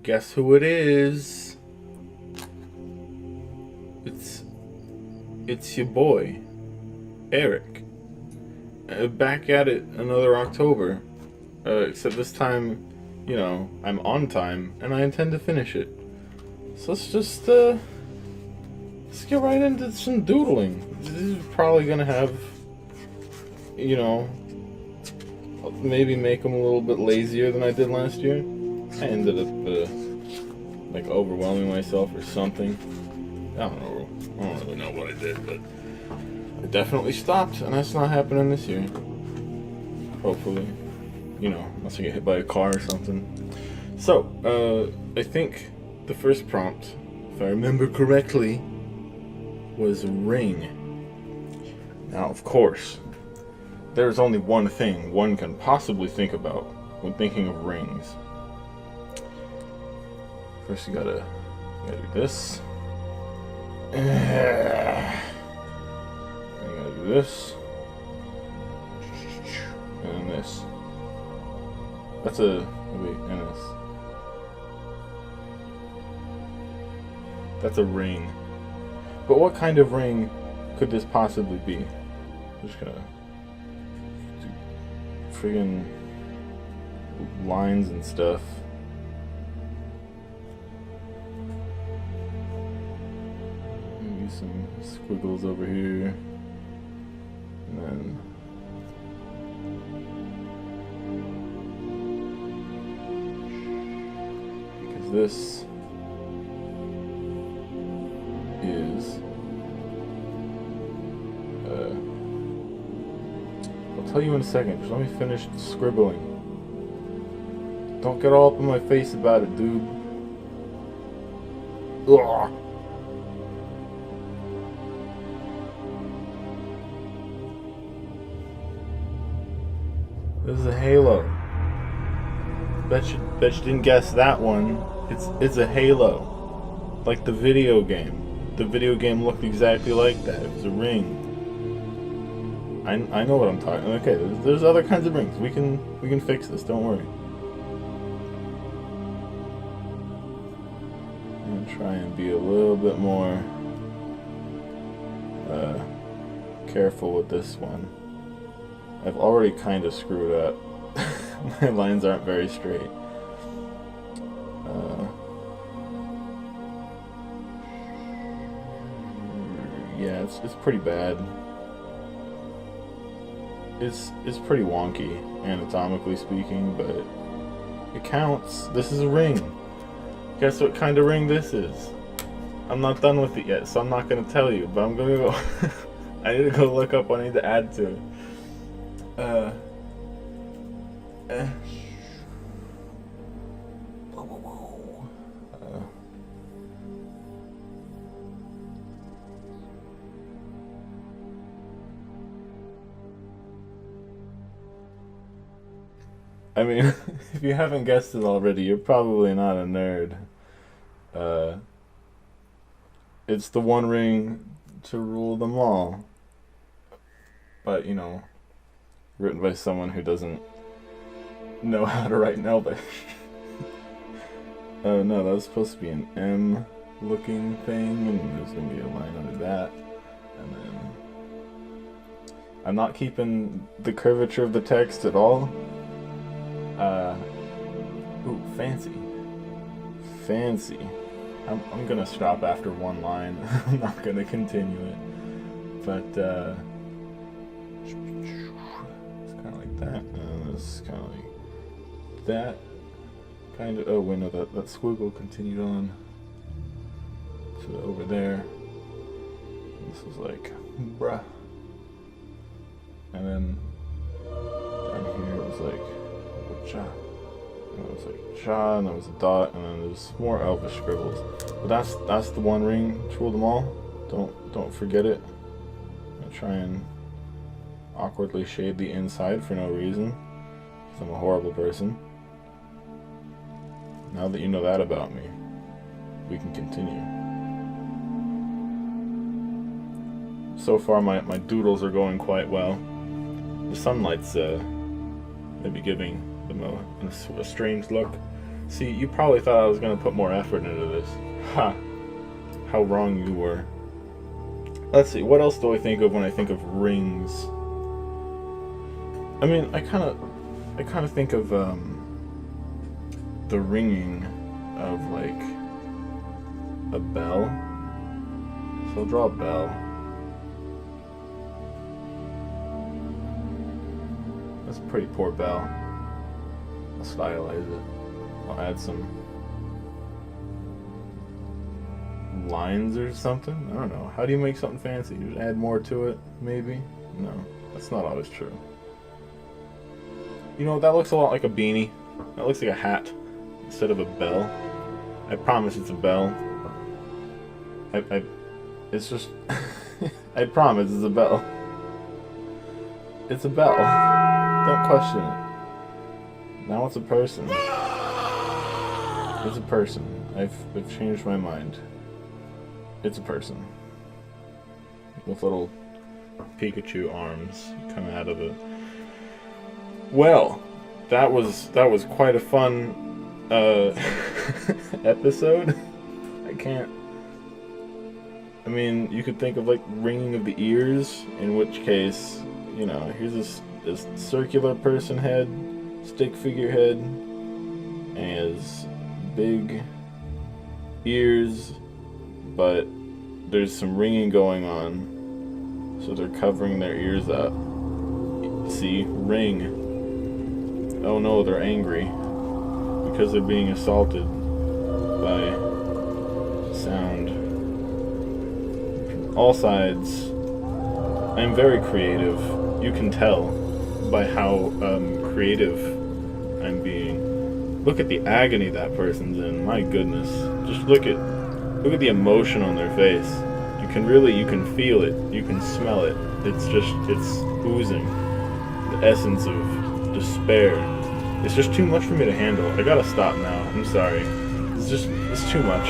Guess who it is? It's your boy, Eric. Back at it another October. Except this time, I'm on time and I intend to finish it. So let's get right into some doodling. This is probably gonna have, maybe make them a little bit lazier than I did last year. I ended up overwhelming myself or something. I don't really know what I did, but I definitely stopped, and that's not happening this year. Hopefully, unless I get hit by a car or something. So, I think the first prompt, if I remember correctly, was ring. Now, of course, there's only one thing one can possibly think about when thinking of rings. First, you gotta do this. And you gotta do this. And this. That's a and this. That's a ring. But what kind of ring could this possibly be? I'm just gonna do friggin' lines and stuff. Maybe some squiggles over here. And then because this is I'll tell you in a second, just let me finish scribbling. Don't get all up in my face about it, dude. Ugh. This is a halo. Bet you didn't guess that one. It's a halo. Like the video game. The video game looked exactly like that. It was a ring. I know what I'm talking. Okay, there's other kinds of rings. We can fix this. Don't worry. I'm gonna try and be a little bit more careful with this one. I've already kind of screwed up. My lines aren't very straight. Yeah, it's pretty bad. It's pretty wonky, anatomically speaking, but it counts. This is a ring. Guess what kind of ring this is? I'm not done with it yet, so I'm not gonna tell you, but I'm gonna go. I need to go look up what I need to add to it. I mean, if you haven't guessed it already, you're probably not a nerd. It's the one ring to rule them all. But, written by someone who doesn't know how to write Nelby. Oh no, that was supposed to be an M looking thing, and there's going to be a line under that. And then I'm not keeping the curvature of the text at all. Ooh, fancy. Fancy. I'm gonna stop after one line. I'm not gonna continue it. But, it's kind of like that. And it's kind of like that. Kind of, oh wait, no, that squiggle continued on to over there. And this was like, bruh. And then down here it was like, cha. And it was like cha, and there was a dot, and then there's more elvish scribbles. But that's the one ring to rule them all. Don't forget it. I'm gonna try and awkwardly shade the inside for no reason, because I'm a horrible person. Now that you know that about me, we can continue. So far my doodles are going quite well. The sunlight's maybe giving them a strange look. See, you probably thought I was gonna put more effort into this. Ha! How wrong you were. Let's see, what else do I think of when I think of rings? I mean, I kind of think of the ringing of like a bell. So I'll draw a bell. That's a pretty poor bell. I'll stylize it. I'll add some lines or something. I don't know. How do you make something fancy? You just add more to it, maybe? No, that's not always true. You know, that looks a lot like a beanie. That looks like a hat instead of a bell. I promise it's a bell. It's just... I promise it's a bell. It's a bell. Don't question it. Now it's a person. It's a person. I've changed my mind. It's a person. With little Pikachu arms coming out of it. Well, that was quite a fun episode. I mean, you could think of like ringing of the ears, in which case, you know, here's this circular person head, stick figure head, and has big ears, but there's some ringing going on, so they're covering their ears up. See, ring. Oh no, they're angry because they're being assaulted by sound. All sides. I'm very creative. You can tell by how creative I'm being. Look at the agony that person's in. My goodness. Just look at the emotion on their face. You can feel it. You can smell it. It's oozing. The essence of despair. It's just too much for me to handle. I gotta stop now. I'm sorry. It's too much.